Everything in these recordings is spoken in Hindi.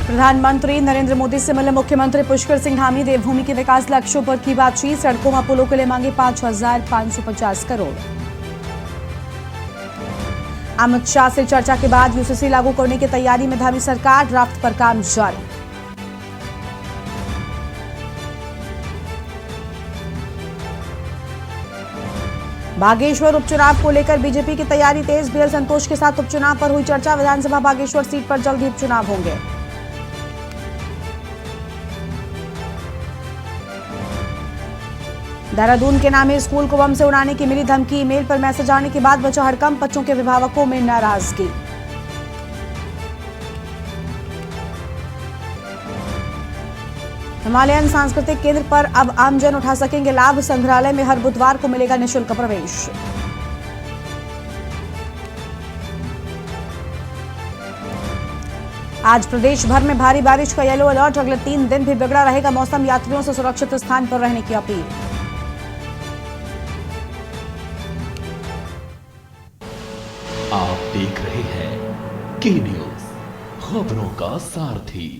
प्रधानमंत्री नरेंद्र मोदी से मिले मुख्यमंत्री पुष्कर सिंह धामी। देवभूमि के विकास लक्ष्यों पर की बातचीत। सड़कों व पुलों के लिए मांगे 5,550 करोड़। अमित शाह से चर्चा के बाद यूसीसी लागू करने की तैयारी में धामी सरकार। ड्राफ्ट पर काम जारी। बागेश्वर उपचुनाव को लेकर बीजेपी की तैयारी तेज। बीएल संतोष के साथ उपचुनाव पर हुई चर्चा। विधानसभा बागेश्वर सीट पर जल्द ही उपचुनाव होंगे। देहरादून के नामे स्कूल को बम से उड़ाने की मिली धमकी। ईमेल पर मैसेज आने के बाद बचा हड़कंप। बच्चों के अभिभावकों में नाराजगी। हिमालयन सांस्कृतिक केंद्र पर अब आमजन उठा सकेंगे लाभ। संग्रहालय में हर बुधवार को मिलेगा निःशुल्क प्रवेश। आज प्रदेश भर में भारी बारिश का येलो अलर्ट। अगले 3 दिन भी बिगड़ा रहेगा मौसम। यात्रियों से सुरक्षित स्थान पर रहने की अपील। आप देख रहे हैं के न्यूज, खबरों का सारथी।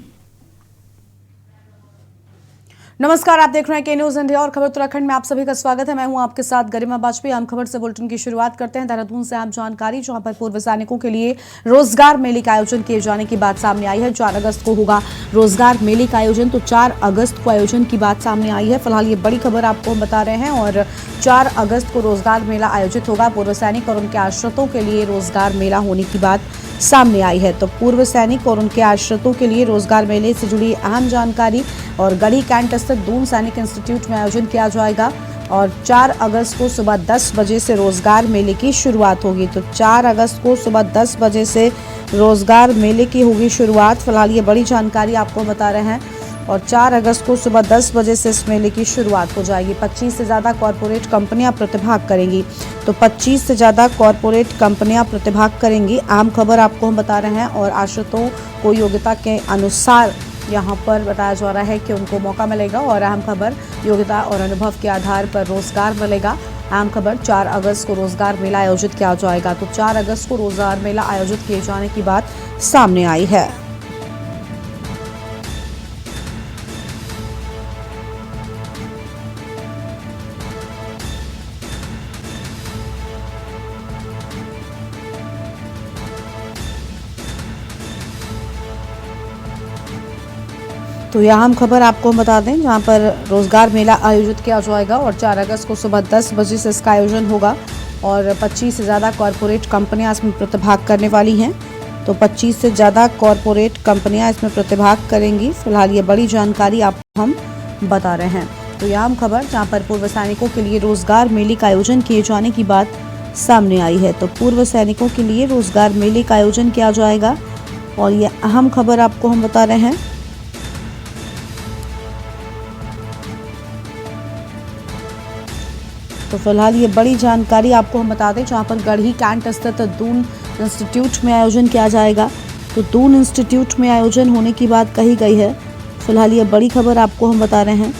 नमस्कार, आप देख रहे हैं के न्यूज इंडिया और खबर उत्तराखंड में आप सभी का स्वागत है। मैं हूं आपके साथ गरिमा वाजपेयी। आम खबर से बुलेटिन की शुरुआत करते हैं। देहरादून से आम जानकारी, जहां पर पूर्व सैनिकों के लिए रोजगार मेले का आयोजन किए जाने की बात सामने आई है। 4 अगस्त को होगा रोजगार मेले का आयोजन, तो 4 अगस्त को आयोजन की बात सामने आई है। फिलहाल ये बड़ी खबर आपको हम बता रहे हैं और 4 अगस्त को रोजगार मेला आयोजित होगा। पूर्व सैनिक और उनके आश्रितों के लिए रोजगार मेला होने की बात सामने आई है। तो पूर्व सैनिक और उनके आश्रितों के लिए रोजगार मेले से जुड़ी अहम जानकारी और गढ़ी कैंट स्थित दून सैनिक इंस्टीट्यूट में आयोजन किया जाएगा और 4 अगस्त को सुबह 10 बजे से रोजगार मेले की शुरुआत होगी। तो 4 अगस्त को सुबह 10 बजे से रोजगार मेले की होगी शुरुआत। फिलहाल ये बड़ी जानकारी आपको बता रहे हैं और 4 अगस्त को सुबह 10 बजे से इस मेले की शुरुआत हो जाएगी। 25 से ज़्यादा कॉरपोरेट कंपनियां प्रतिभाग करेंगी। तो 25 से ज़्यादा कॉरपोरेट कंपनियां प्रतिभाग करेंगी। आम खबर आपको हम बता रहे हैं और आश्रितों को योग्यता के अनुसार यहाँ पर बताया जा रहा है कि उनको मौका मिलेगा और अहम खबर योग्यता और अनुभव के आधार पर रोजगार मिलेगा। अहम खबर 4 अगस्त को रोजगार मेला आयोजित किया जाएगा। तो 4 अगस्त को रोजगार मेला आयोजित किए जाने की बात सामने आई है। तो यह अहम खबर आपको हम बता दें, जहां पर रोजगार मेला आयोजित किया जाएगा और 4 अगस्त को सुबह 10 बजे से इसका आयोजन होगा और 25 से ज़्यादा कॉरपोरेट कंपनियां इसमें प्रतिभाग करने वाली हैं। तो 25 से ज़्यादा कॉरपोरेट कंपनियां इसमें प्रतिभाग करेंगी। फिलहाल ये बड़ी जानकारी आपको हम बता रहे हैं। तो यह अहम खबर, जहाँ पर पूर्व सैनिकों के लिए रोजगार मेले का आयोजन किए जाने की बात सामने आई है। तो पूर्व सैनिकों के लिए रोजगार मेले का आयोजन किया जाएगा और ये अहम खबर आपको हम बता रहे हैं। तो फिलहाल ये बड़ी जानकारी आपको हम बता दें, जहाँ पर गढ़ी कैंट स्थित दून इंस्टीट्यूट में आयोजन किया जाएगा। तो दून इंस्टीट्यूट में आयोजन होने की बात कही गई है। फिलहाल ये बड़ी खबर आपको हम बता रहे हैं।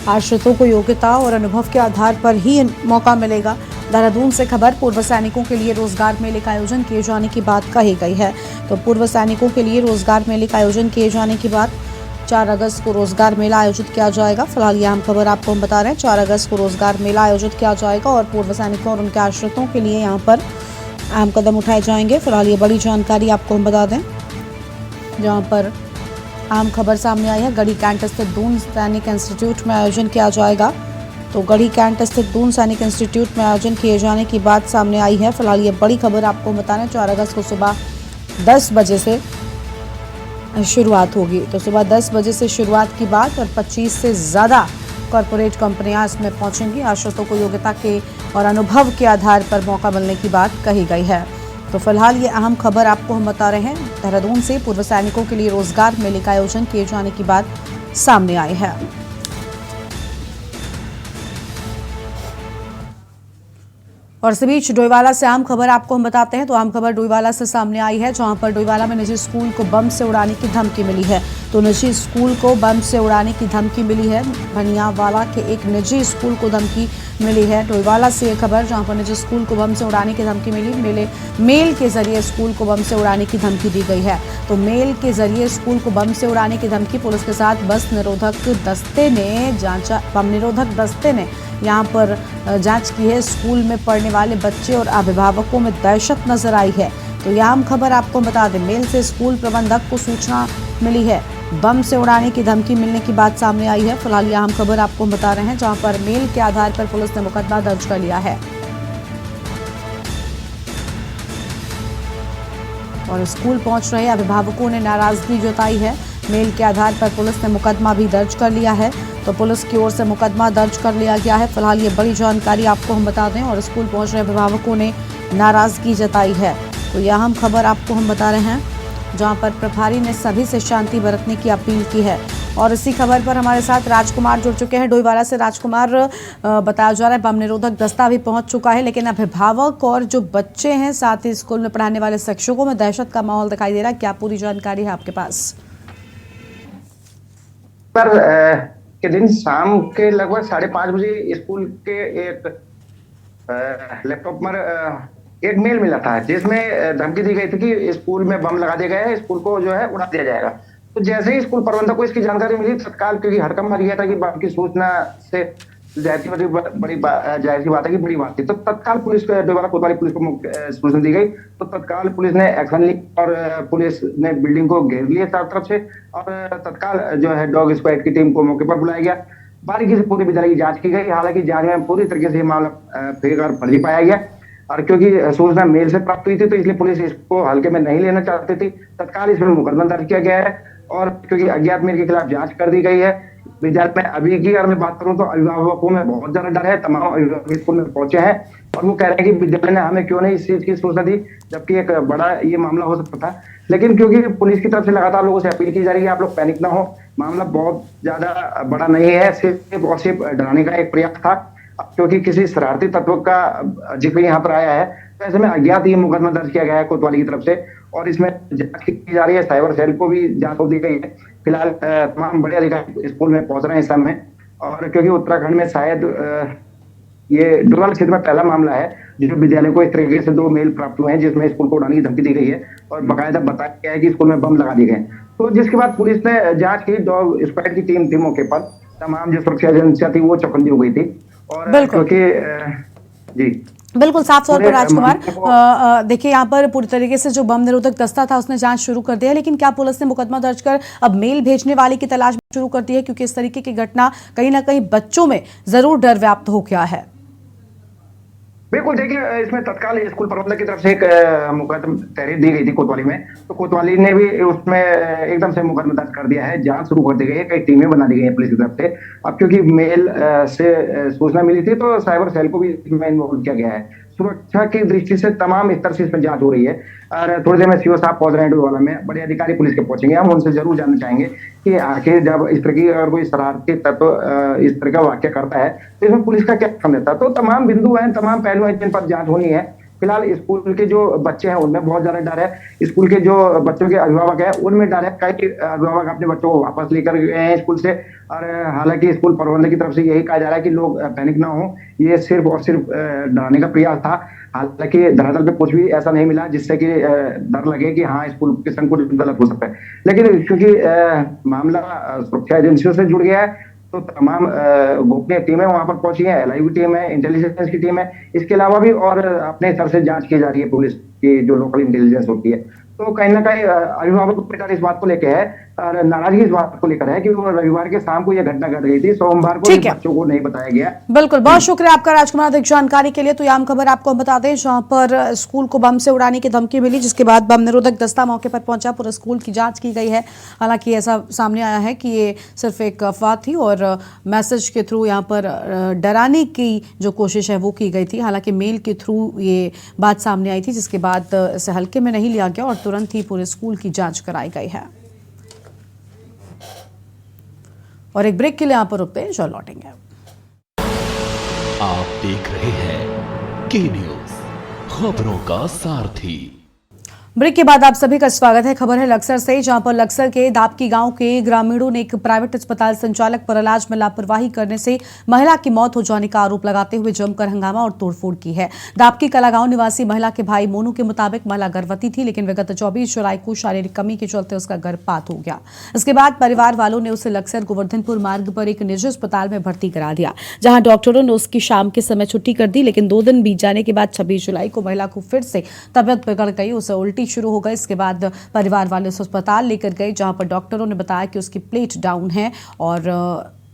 आश्रितों को योग्यता और अनुभव के आधार पर ही मौका मिलेगा। देहरादून से खबर, पूर्व सैनिकों के लिए रोजगार मेले का आयोजन किए जाने की बात कही गई है। तो पूर्व सैनिकों के लिए रोजगार मेले का आयोजन किए जाने की बात 4 अगस्त को रोजगार मेला आयोजित किया जाएगा। फिलहाल ये अहम खबर आपको हम बता रहे हैं। 4 अगस्त को रोजगार मेला आयोजित किया जाएगा और पूर्व सैनिकों और उनके आश्रितों के लिए यहाँ पर अहम कदम उठाए जाएंगे। फिलहाल ये बड़ी जानकारी आपको हम बता दें, जहाँ पर अहम खबर सामने आई है। गढ़ी कैंट स्थित दून सैनिक इंस्टीट्यूट में आयोजन किया जाएगा। तो गढ़ी कैंट स्थित दून सैनिक इंस्टीट्यूट में आयोजन किए जाने की बात सामने आई है। फिलहाल ये बड़ी खबर आपको बता रहे हैं। 4 अगस्त को सुबह 10 बजे से शुरुआत होगी। तो सुबह 10 बजे से शुरुआत की बात और 25 से ज़्यादा कॉरपोरेट कंपनियां इसमें पहुंचेंगी। आश्रितों को योग्यता के और अनुभव के आधार पर मौका मिलने की बात कही गई है। तो फिलहाल ये अहम खबर आपको हम बता रहे हैं। देहरादून से पूर्व सैनिकों के लिए रोजगार मेले का आयोजन किए जाने की बात सामने आई है। और इस बीच डोईवाला से अहम खबर आपको हम बताते हैं। तो अहम खबर डोईवाला से सामने आई है, जहां पर डोईवाला में निजी स्कूल को बम से उड़ाने की धमकी मिली है। तो निजी स्कूल को बम से उड़ाने की धमकी मिली है। भनियावाला के एक निजी स्कूल को धमकी मिली है। डोईवाला से ये खबर, जहां पर निजी स्कूल को बम से उड़ाने की धमकी मिली। मेल के जरिए स्कूल को बम से उड़ाने की धमकी दी गई है। तो मेल के जरिए स्कूल को बम से उड़ाने की धमकी पुलिस के साथ बम निरोधक दस्ते ने यहाँ पर जांच की है। स्कूल में पढ़ने वाले बच्चे और अभिभावकों में दहशत नजर आई है। तो यह आम खबर आपको बता दें, मेल से स्कूल प्रबंधक को सूचना मिली है, बम से उड़ाने की धमकी मिलने की बात सामने आई है। फिलहाल यह आम खबर आपको बता रहे हैं, जहां पर मेल के आधार पर पुलिस ने मुकदमा दर्ज कर लिया है। और स्कूल पहुंच रहे अभिभावकों ने नाराजगी जताई है। मेल के आधार पर पुलिस ने मुकदमा भी दर्ज कर लिया है। तो पुलिस की ओर से मुकदमा दर्ज कर लिया गया है। फिलहाल ये बड़ी जानकारी आपको हम बता दें। और स्कूल पहुंच रहे अभिभावकों ने नाराजगी जताई है। तो यह अहम खबर आपको हम बता रहे हैं, जहां पर प्रभारी ने सभी से शांति बरतने की अपील की है। और इसी खबर पर हमारे साथ राजकुमार जुड़ चुके हैं डोईवाला से। राजकुमार, बताया जा रहा है बम निरोधक दस्ता भी पहुंच चुका है, लेकिन अभिभावक और जो बच्चे हैं, साथ ही स्कूल में पढ़ाने वाले शिक्षकों में दहशत का माहौल दिखाई दे रहा है। क्या पूरी जानकारी है आपके पास? पर के दिन शाम के लगभग 5:30 बजे स्कूल के एक लैपटॉप पर एक मेल मिला था, जिसमें धमकी दी गई थी कि स्कूल में बम लगा दिया गया है, स्कूल को जो है उड़ा दिया जाएगा। तो जैसे ही स्कूल प्रबंधक को इसकी जानकारी मिली, तत्काल, क्योंकि हड़कंप मच गया था कि बम की सूचना से जाहिर सी बात है कि बड़ी बात थी, तो तत्काल पुलिस को, डोईवाला कोतवाली पुलिस को सूचना दी गई। तो तत्काल पुलिस ने एक्शन ली और पुलिस ने बिल्डिंग को घेर लिया चारों तरफ से। और तत्काल जो है डॉग स्क्वाड की टीम को मौके पर बुलाया गया। बारीकी से पूरी विद्यालय की जांच की गई। हालांकि जांच में पूरी तरीके से मामला फेक और फर्जी पाया गया। और क्योंकि सूचना मेल से प्राप्त हुई थी, तो इसलिए पुलिस इसको हल्के में नहीं लेना चाहती थी। तत्काल इसमें मुकदमा दर्ज किया गया है। और क्योंकि अज्ञात मेल के खिलाफ जांच कर दी गई है। विद्यालय में अभी की अगर मैं बात करूं तो अभिभावकों में बहुत ज्यादा डर है। तमाम अभिभावक स्कूल में पहुंचे हैं और वो कह रहे हैं कि विद्यालय ने हमें क्यों नहीं इस चीज की सूचना दी, जबकि एक बड़ा ये मामला हो सकता था। लेकिन क्योंकि पुलिस की तरफ से लगातार लोगों से अपील की जा रही है, आप लोग पैनिक ना हो, मामला बहुत ज्यादा बड़ा नहीं है, सिर्फ और सिर्फ डराने का एक प्रयास था। क्योंकि किसी शरारती तत्व का जिक्र यहाँ पर आया है, तो ऐसे में अज्ञात ये मुकदमा दर्ज किया गया है कोतवाली की तरफ से। और इसमें जांच की जा रही है। साइबर सेल को भी जांच दी गई है। फिलहाल तमाम बड़े अधिकारी स्कूल में पहुंच रहे हैं इस समय। और क्योंकि उत्तराखंड में शायद ये डोईवाला क्षेत्र में पहला मामला है जो विद्यालय को इस तरीके से 2 मेल प्राप्त हुए हैं, जिसमें स्कूल को उड़ाने की धमकी दी गई है और बाकायदा बताया गया है कि स्कूल में बम लगा दिए गए। तो जिसके बाद पुलिस ने जांच की, डॉग स्क्वाड की टीम थी मौके पर, तमाम जो सुरक्षा एजेंसियां थी वो चौकन्नी हो गई थी। और क्योंकि जी बिल्कुल साफ तौर पर राजकुमार, देखिए यहाँ पर पूरी तरीके से जो बम निरोधक दस्ता था उसने जांच शुरू कर दिया, लेकिन क्या पुलिस ने मुकदमा दर्ज कर अब मेल भेजने वाले की तलाश शुरू कर दी है? क्योंकि इस तरीके की घटना कहीं ना कहीं बच्चों में जरूर डर व्याप्त हो गया है। बिल्कुल, देखिए इसमें तत्काल स्कूल प्रबंधक की तरफ से एक मुकदमा तहरीर दी गई थी कोतवाली में। तो कोतवाली ने भी उसमें एकदम से मुकदमा दर्ज कर दिया है, जांच शुरू कर दी गई है, कई टीमें बना दी गई है पुलिस की तरफ से। अब क्योंकि मेल से सूचना मिली थी, तो साइबर सेल को भी इसमें इन्वॉल्व किया गया है। सुरक्षा की दृष्टि से तमाम स्तर से इसमें जांच हो रही है। और थोड़ी देर में सीओ साहब पहुंच रहे हैं डोईवाला में, बड़े अधिकारी पुलिस के पहुंचेंगे। हम उनसे जरूर जानना चाहेंगे कि आखिर जब इस तरह की अगर कोई शरारती तत्व इस तरह का वाक्य करता है, तो इसमें पुलिस का क्या काम रहता है। तो तमाम बिंदु हैं, तमाम पहलू हैं जिन पर जांच होनी है। फिलहाल स्कूल के जो बच्चे हैं उनमें बहुत ज्यादा डर है। स्कूल के जो बच्चों के अभिभावक हैं उनमें डर है। कई अभिभावक अपने बच्चों को वापस लेकर गए हैं स्कूल से। और हालांकि स्कूल प्रबंधन की तरफ से यही कहा जा रहा है कि लोग पैनिक ना हो, ये सिर्फ और सिर्फ डराने का प्रयास था। हालांकि धरातल पे कुछ भी ऐसा नहीं मिला जिससे कि डर लगे कि हाँ स्कूल के संग कुछ गलत हो सकता है। लेकिन क्योंकि मामला सुरक्षा एजेंसियों से जुड़ गया है, तो तमाम गोपनीय टीमें वहां पर पहुंची है, एलआईबी टीम है, इंटेलिजेंस की टीम है। इसके अलावा भी और अपने स्तर से जांच की जा रही है पुलिस की, जो लोकल इंटेलिजेंस होती है। तो कहीं ना कहीं अभिभावकों को डर इस बात को लेकर है और नाराजगी इस बात को लेकर है कि वो रविवार के शाम को यह घटना घट गई थी, सोमवार को बच्चों को नहीं बताया गया। बिल्कुल, बहुत शुक्रिया आपका राजकुमार अधिक जानकारी के लिए। तो आम खबर आपको हम बता दें, जहां पर स्कूल को बम से उड़ाने की धमकी मिली, जिसके बाद बम निरोधक दस्ता मौके पर पहुंचा, पूरे स्कूल की जांच की गई है। हालांकि ऐसा सामने आया है कि ये सिर्फ एक अफवाह थी और मैसेज के थ्रू यहाँ पर डराने की जो कोशिश है वो की गई थी। हालांकि मेल के थ्रू ये बात सामने आई थी, जिसके बाद इसे हल्के में नहीं लिया गया और तुरंत ही पूरे स्कूल की जांच कराई गई है। और एक ब्रेक के लिए यहाँ पर रुकते हैं, जो लौटेंगे। आप देख रहे हैं के न्यूज। खबरों का सारथी। ब्रेक के बाद आप सभी का स्वागत है। खबर है लक्सर से, जहां पर लक्सर के दापकी गांव के ग्रामीणों ने एक प्राइवेट अस्पताल संचालक पर इलाज में लापरवाही करने से महिला की मौत हो जाने का आरोप लगाते हुए जमकर हंगामा और तोड़फोड़ की है। दापकी कला गांव निवासी महिला के भाई मोनू के मुताबिक महिला गर्भवती थी, लेकिन विगत 24 जुलाई को शारीरिक कमी के चलते उसका गर्भपात हो गया। इसके बाद परिवार वालों ने उसे लक्सर गोवर्धनपुर मार्ग पर एक निजी अस्पताल में भर्ती करा दिया, जहां डॉक्टरों ने उसकी शाम के समय छुट्टी कर दी। लेकिन 2 दिन बीत जाने के बाद 26 जुलाई को महिला को फिर से तबियत बिगड़ गई, उसे उल्टी शुरू हो गई। इसके बाद परिवार वाले उसे अस्पताल लेकर गए, जहां पर डॉक्टरों ने बताया कि उसकी प्लेट डाउन है और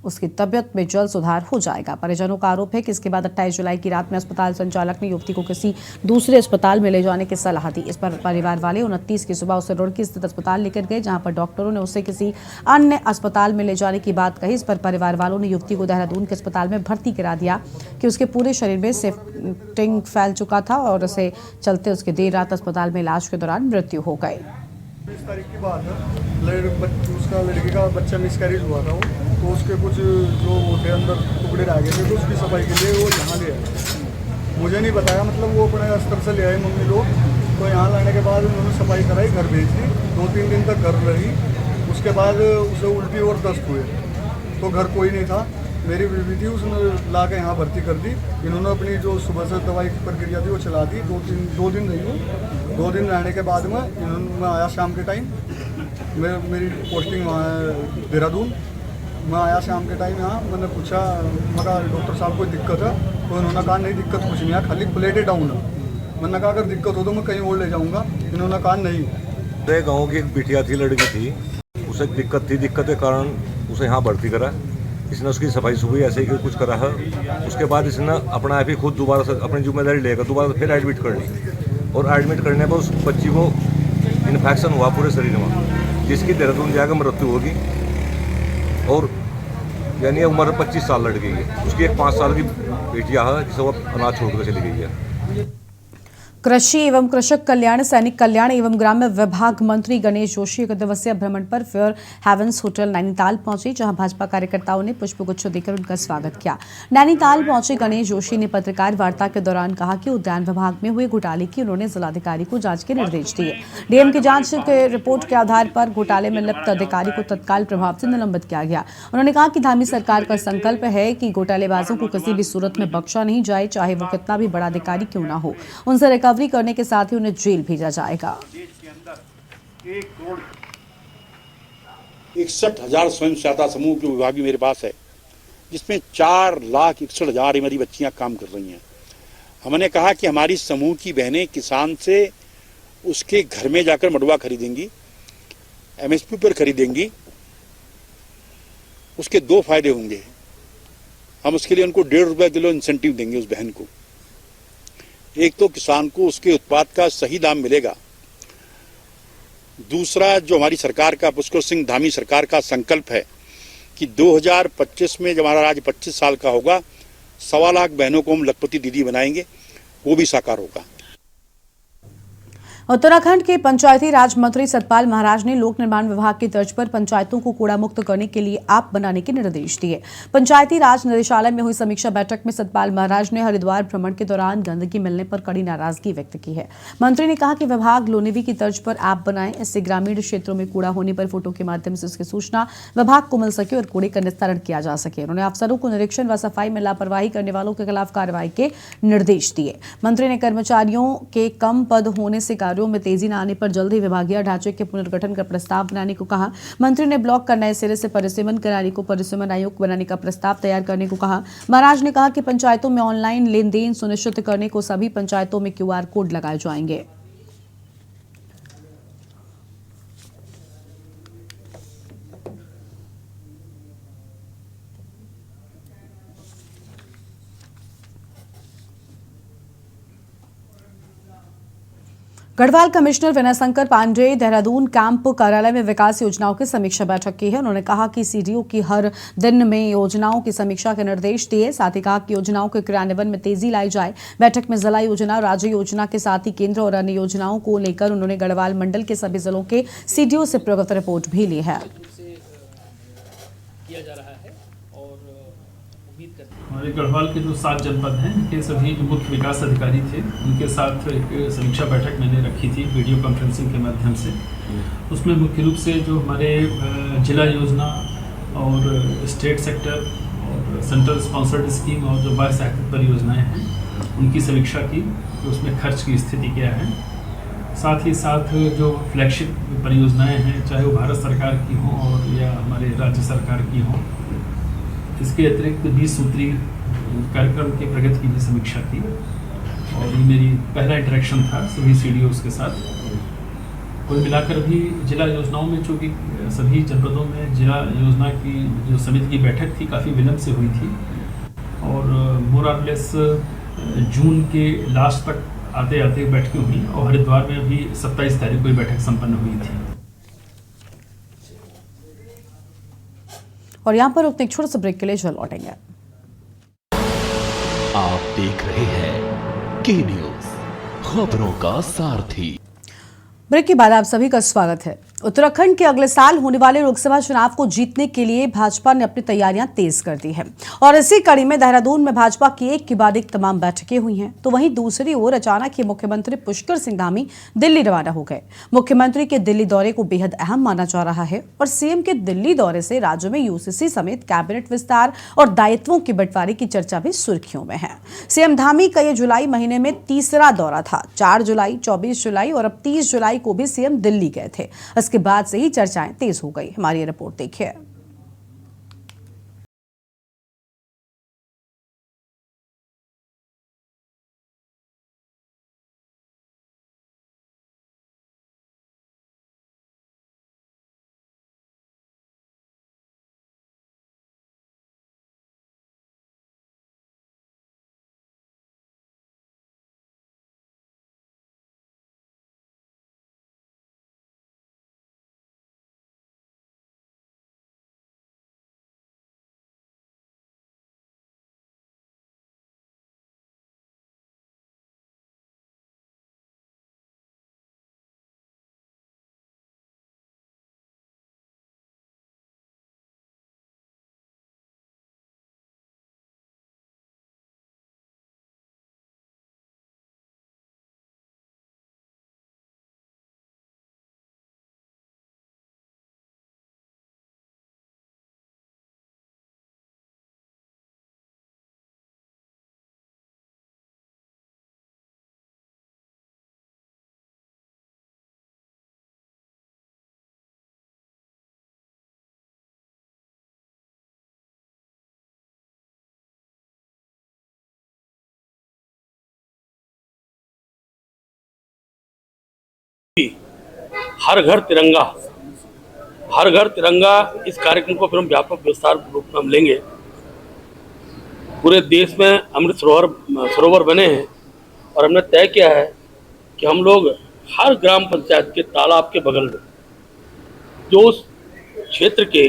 उसकी तबियत में जल्द सुधार हो जाएगा। परिजनों का आरोप है कि इसके बाद 28 जुलाई की रात में अस्पताल संचालक ने युवती को किसी दूसरे अस्पताल में ले जाने की सलाह दी। इस पर परिवार वाले 29 की सुबह उसे रुड़की स्थित अस्पताल लेकर गए, जहां पर डॉक्टरों ने उसे किसी अन्य अस्पताल में ले जाने की बात कही। इस पर परिवार वालों ने युवती को देहरादून के अस्पताल में भर्ती करा दिया कि उसके पूरे शरीर में सेप्टिक फैल चुका था और उसे चलते उसके देर रात अस्पताल में इलाज के दौरान मृत्यु हो गई। 20 तारीख की बात है, उसका लड़के का बच्चा मिसकैरेज हुआ था, तो उसके कुछ जो थे अंदर टुकड़े रह गए थे, तो उसकी सफाई के लिए वो यहाँ ले आए। मुझे नहीं बताया, मतलब वो अपने अस्तर से ले आए मम्मी लोग, तो यहाँ लाने के बाद उन्होंने सफाई कराई, घर भेज दी। 2-3 दिन तक घर रही, उसके बाद उसे उल्टी और दस्त हुए, तो घर कोई नहीं था। मेरी बीवी थी, उसने ला के यहाँ भर्ती कर दी। इन्होंने अपनी जो सुबह से दवाई की प्रक्रिया थी वो चला दी। 2 दिन रही हूँ। 2 दिन रहने के बाद में मैं आया शाम के टाइम, मेरी पोस्टिंग वहाँ है देहरादून। मैं आया शाम के टाइम यहाँ, मैंने पूछा, मगर डॉक्टर साहब कोई दिक्कत है? तो इन्होंने कहा नहीं दिक्कत कुछ नहीं है, खाली प्लेटें डाउन है। मैंने कहा अगर दिक्कत हो तो मैं कहीं और ले जाऊँगा। इन्होंने कहा नहीं। मेरे गाँव की एक बिटिया थी, लड़की थी, उसे दिक्कत थी, दिक्कत के कारण उसे यहाँ भर्ती करा। इसने उसकी सफाई सुफाई ऐसे ही कुछ करा है। उसके बाद इसने अपना आप ही खुद दोबारा से अपनी जिम्मेदारी लेकर दोबारा फिर एडमिट कर ली, और एडमिट करने पर उस बच्ची को इन्फेक्शन हुआ पूरे शरीर में, जिसकी देहरादून जाकर मृत्यु होगी। और यानी उम्र 25 साल लड़की है। उसकी एक 5 साल की बेटिया है, जिसे वो अनाथ छोड़कर चली गई है। कृषि एवं कृषक कल्याण, सैनिक कल्याण एवं ग्राम्य विभाग मंत्री गणेश जोशी 1 दिवसीय भ्रमण पर फेयर हेवंस होटल नैनीताल पहुंचे, जहां भाजपा कार्यकर्ताओं ने पुष्पगुच्छ देकर उनका स्वागत किया। नैनीताल पहुंचे गणेश जोशी ने पत्रकार वार्ता के दौरान कहा कि उद्यान विभाग में हुए घोटाले की उन्होंने जिलाधिकारी को जांच के निर्देश दिए। डीएम की जांच के रिपोर्ट के आधार पर घोटाले में लिप्त अधिकारी को तत्काल प्रभाव से निलंबित किया गया। उन्होंने कहा कि धामी सरकार का संकल्प है कि घोटालेबाजों को किसी भी सूरत में बख्शा नहीं जाए, चाहे वो कितना भी बड़ा अधिकारी क्यों ना हो। उनसे रिकवरी करने के साथ ही उन्हें जेल भेजा जाएगा। 61,000 स्वयं सहायता समूह की विभाग मेरे पास है, जिसमें 4,61,000 मेरी बच्चियां काम कर रही हैं। हमने कहा कि हमारी समूह की बहनें किसान से उसके घर में जाकर मडुआ खरीदेंगी, एमएसपी पर खरीदेंगी। उसके 2 फायदे होंगे। हम उसके लिए उनको 1.5 रुपये किलो इंसेंटिव देंगे उस बहन को। एक तो किसान को उसके उत्पाद का सही दाम मिलेगा। दूसरा, जो हमारी सरकार का, पुष्कर सिंह धामी सरकार का संकल्प है कि 2025 में जब हमारा राज्य 25 साल का होगा, 1.25 लाख बहनों को हम लखपति दीदी बनाएंगे, वो भी साकार होगा। उत्तराखंड के पंचायती राज मंत्री सतपाल महाराज ने लोक निर्माण विभाग की तर्ज पर पंचायतों को कूड़ा मुक्त करने के लिए ऐप बनाने के निर्देश दिए। पंचायती राज निदेशालय में हुई समीक्षा बैठक में सतपाल महाराज ने हरिद्वार भ्रमण के दौरान गंदगी मिलने पर कड़ी नाराजगी व्यक्त की है। मंत्री ने कहा कि विभाग लोनेवी की तर्ज पर ऐप बनाए, इससे ग्रामीण क्षेत्रों में कूड़ा होने पर फोटो के माध्यम से उसकी सूचना विभाग को मिल सके और कूड़े का निस्तारण किया जा सके। उन्होंने अफसरों को निरीक्षण व सफाई में लापरवाही करने वालों के खिलाफ कार्रवाई के निर्देश दिए। मंत्री ने कर्मचारियों के कम पद होने से कार्यों में तेजी न आने पर जल्द ही विभागीय ढांचे के पुनर्गठन का प्रस्ताव बनाने को कहा। मंत्री ने ब्लॉक का नए सिरे से परिसीमन कराने को परिसीमन आयोग बनाने का प्रस्ताव तैयार करने को कहा। महाराज ने कहा कि पंचायतों में ऑनलाइन लेन देन सुनिश्चित करने को सभी पंचायतों में QR कोड लगाए जाएंगे। गढ़वाल कमिश्नर विनय शंकर पांडे देहरादून कैंप कार्यालय में विकास योजनाओं की समीक्षा बैठक की है। उन्होंने कहा कि सीडीओ की हर दिन में योजनाओं की समीक्षा के निर्देश दिए, साथ ही कहा कि योजनाओं के क्रियान्वयन में तेजी लाई जाए। बैठक में जिला योजना, राज्य योजना के साथ ही केंद्र और अन्य योजनाओं को लेकर उन्होंने गढ़वाल मंडल के सभी जिलों के सीडीओ से प्रगति रिपोर्ट भी ली है। किया जा रहा है और उम्मीद करते हैं हमारे गढ़वाल के जो 7 जनपद हैं इनके सभी जो मुख्य विकास अधिकारी थे उनके साथ एक समीक्षा बैठक मैंने रखी थी वीडियो कॉन्फ्रेंसिंग के माध्यम से। उसमें मुख्य रूप से जो हमारे जिला योजना और स्टेट सेक्टर और सेंट्रल स्पॉन्सर्ड स्कीम और जो बाह्य सहायता परियोजनाएँ हैं उनकी समीक्षा की, तो उसमें खर्च की स्थिति क्या है। साथ ही साथ जो फ्लैगशिप परियोजनाएं हैं चाहे वो भारत सरकार की हों और या हमारे राज्य सरकार की हों, इसके अतिरिक्त 20 सूत्रीय कार्यक्रम के प्रगति की भी समीक्षा की। और ये मेरी पहला इंटरेक्शन था सभी CDOs के साथ। कुल मिलाकर भी जिला योजनाओं में चूँकि सभी जनपदों में जिला योजना की जो समिति की बैठक थी काफ़ी विलम्ब से हुई थी और मोर और लेस जून के लास्ट तक आते आते बैठकें हुई और हरिद्वार में अभी 27 तारीख को बैठक संपन्न हुई थी। और यहाँ पर अपने एक छोटे से ब्रेक के लिए चल लौटेंगे। आप देख रहे हैं के न्यूज, खबरों का सारथी। ब्रेक के बाद आप सभी का स्वागत है। उत्तराखंड के अगले साल होने वाले लोकसभा चुनाव को जीतने के लिए भाजपा ने अपनी तैयारियां तेज कर दी है और इसी कड़ी में देहरादून में भाजपा की एक के बाद एक तमाम बैठकें हुई हैं। तो वहीं दूसरी ओर अचानक ही मुख्यमंत्री पुष्कर सिंह धामी दिल्ली रवाना हो गए। मुख्यमंत्री के दिल्ली दौरे को बेहद अहम माना जा रहा है और सीएम के दिल्ली दौरे से राज्य में यूसीसी समेत कैबिनेट विस्तार और दायित्वों की बंटवारे की चर्चा भी सुर्खियों में है। सीएम धामी का ये जुलाई महीने में तीसरा दौरा था। 4 जुलाई, 24 जुलाई और अब 30 जुलाई को भी सीएम दिल्ली गए थे। इसके बाद से ही चर्चाएं तेज हो गई। हमारी रिपोर्ट देखिए। हर घर तिरंगा, हर घर तिरंगा, इस कार्यक्रम को फिर हम व्यापक विस्तार रूप में हम लेंगे। पूरे देश में अमृत सरोवर बने हैं और हमने तय किया है कि हम लोग हर ग्राम पंचायत के तालाब के बगल में जो उस क्षेत्र के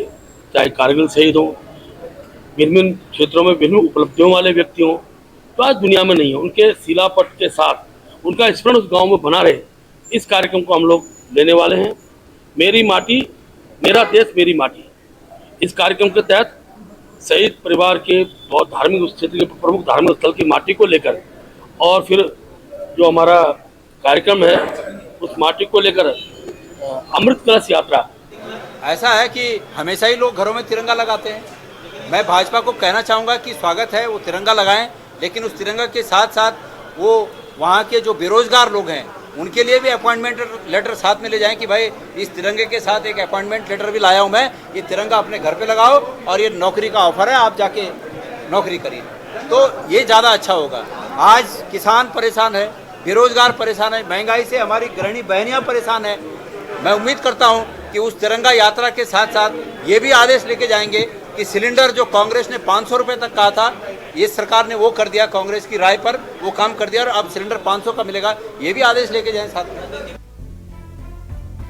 चाहे कारगिल शहीद हों, भिन्न क्षेत्रों में भिन्न उपलब्धियों वाले व्यक्ति हों, तो आज दुनिया में नहीं है, उनके शिलापट के साथ उनका स्मरण उस गाँव में बना रहे, इस कार्यक्रम को हम लोग लेने वाले हैं। मेरी माटी मेरा देश मेरी माटी, इस कार्यक्रम के तहत शहीद परिवार के बहुत धार्मिक उस क्षेत्र के प्रमुख धार्मिक स्थल की माटी को लेकर और फिर जो हमारा कार्यक्रम है उस माटी को लेकर अमृत कलश यात्रा। ऐसा है कि हमेशा ही लोग घरों में तिरंगा लगाते हैं। मैं भाजपा को कहना चाहूँगा कि स्वागत है, वो तिरंगा लगाएं, लेकिन उस तिरंगा के साथ साथ वो वहाँ के जो बेरोजगार लोग हैं उनके लिए भी अपॉइंटमेंट लेटर साथ में ले जाएं कि भाई इस तिरंगे के साथ एक अपॉइंटमेंट लेटर भी लाया हूं मैं, ये तिरंगा अपने घर पे लगाओ और ये नौकरी का ऑफर है, आप जाके नौकरी करिए, तो ये ज़्यादा अच्छा होगा। आज किसान परेशान है, बेरोजगार परेशान है, महंगाई से हमारी गृहिणी बहनियाँ परेशान है। मैं उम्मीद करता हूँ कि उस तिरंगा यात्रा के साथ साथ ये भी आदेश लेके जाएंगे कि सिलेंडर जो कांग्रेस ने 500 रुपये तक कहा था, ये सरकार ने वो कर दिया, कांग्रेस की राय पर वो काम कर दिया और अब सिलेंडर 500 का मिलेगा, ये भी आदेश लेके जाएं साथ में।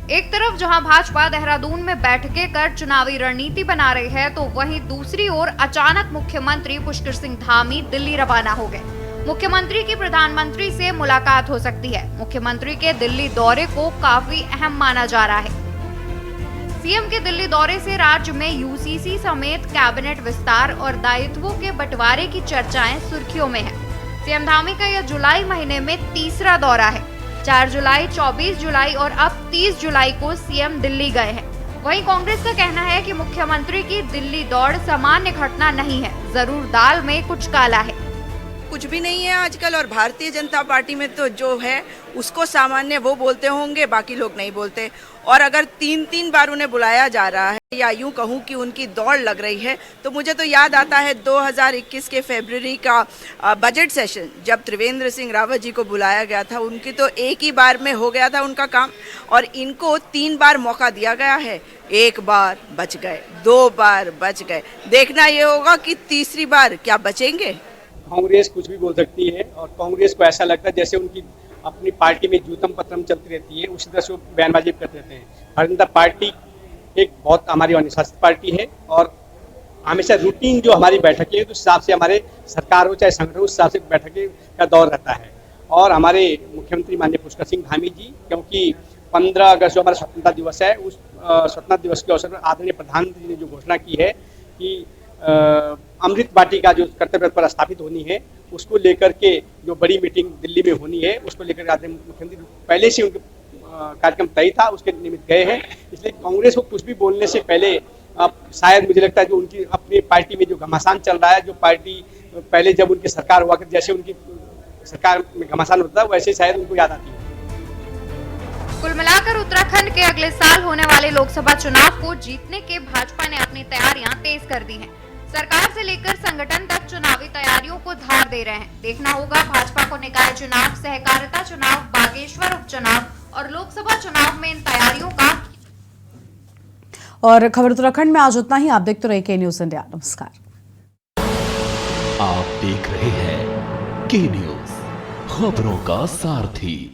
एक तरफ जहां भाजपा देहरादून में बैठकें कर चुनावी रणनीति बना रही है, तो वहीं दूसरी ओर अचानक मुख्यमंत्री पुष्कर सिंह धामी दिल्ली रवाना हो गए। मुख्यमंत्री की प्रधानमंत्री से मुलाकात हो सकती है। मुख्यमंत्री के दिल्ली दौरे को काफी अहम माना जा रहा है। सीएम के दिल्ली दौरे से राज्य में यूसीसी समेत कैबिनेट विस्तार और दायित्वों के बंटवारे की चर्चाएं सुर्खियों में है। सीएम धामी का यह जुलाई महीने में तीसरा दौरा है। 4 जुलाई, 24 जुलाई और अब 30 जुलाई को सीएम दिल्ली गए हैं। वहीं कांग्रेस का कहना है कि मुख्यमंत्री की दिल्ली दौड़ सामान्य घटना नहीं है, जरूर दाल में कुछ काला है। कुछ भी नहीं है आजकल, और भारतीय जनता पार्टी में तो जो है उसको सामान्य वो बोलते होंगे, बाकी लोग नहीं बोलते। और अगर 3 बार उन्हें बुलाया जा रहा है, या यूं कहूं कि उनकी दौड़ लग रही है, तो मुझे तो याद आता है 2021 के फरवरी का बजट सेशन, जब त्रिवेंद्र सिंह रावत जी को बुलाया गया था। उनकी तो एक ही बार में हो गया था उनका काम, और इनको 3 बार मौका दिया गया है। 1 बार बच गए, 2 बार बच गए, देखना ये होगा कि तीसरी बार क्या बचेंगे। कांग्रेस कुछ भी बोल सकती है, और कांग्रेस को ऐसा लगता है जैसे उनकी अपनी पार्टी में जूतम पत्रम चलती रहती है, उसी तरह से वो बयानबाजी करते रहते हैं। भारतीय जनता पार्टी एक बहुत हमारी अनुशासित पार्टी है, और हमेशा रूटीन जो हमारी बैठकें उस हिसाब से हमारे सरकार हो चाहे संगठन उस हिसाब से बैठकें का दौर रहता है। और हमारे मुख्यमंत्री माननीय पुष्कर सिंह धामी जी, क्योंकि 15 अगस्त जो हमारा स्वतंत्रता दिवस है, उस स्वतंत्रता दिवस के अवसर पर आदरणीय प्रधानमंत्री जी ने जो घोषणा की है कि अमृत वाटिका जो कर्तव्य पर स्थापित होनी है, उसको लेकर के जो बड़ी मीटिंग दिल्ली में होनी है, उसको लेकर आदरणीय मुख्यमंत्री पहले से उनके कार्यक्रम तय था, उसके निमित्त गए हैं। इसलिए कांग्रेस को कुछ भी बोलने से पहले शायद मुझे लगता है जो उनकी अपनी पार्टी में जो घमासान चल रहा है, जो पार्टी पहले जब उनकी सरकार हुआ करती, जैसे उनकी सरकार में घमासान होता है वैसे शायद उनको याद आती है। कुल मिलाकर उत्तराखंड के अगले साल होने वाले लोकसभा चुनाव को जीतने के भाजपा ने अपनी तैयारियां तेज कर दी हैं। सरकार से लेकर संगठन तक चुनावी तैयारियों को धार दे रहे हैं। देखना होगा भाजपा को निकाय चुनाव, सहकारिता चुनाव, बागेश्वर उपचुनाव और लोकसभा चुनाव में इन तैयारियों का। और खबर उत्तराखंड में आज उतना ही। आप देखते रहिए के न्यूज इंडिया। नमस्कार। आप देख रहे हैं के न्यूज, खबरों का सारथी।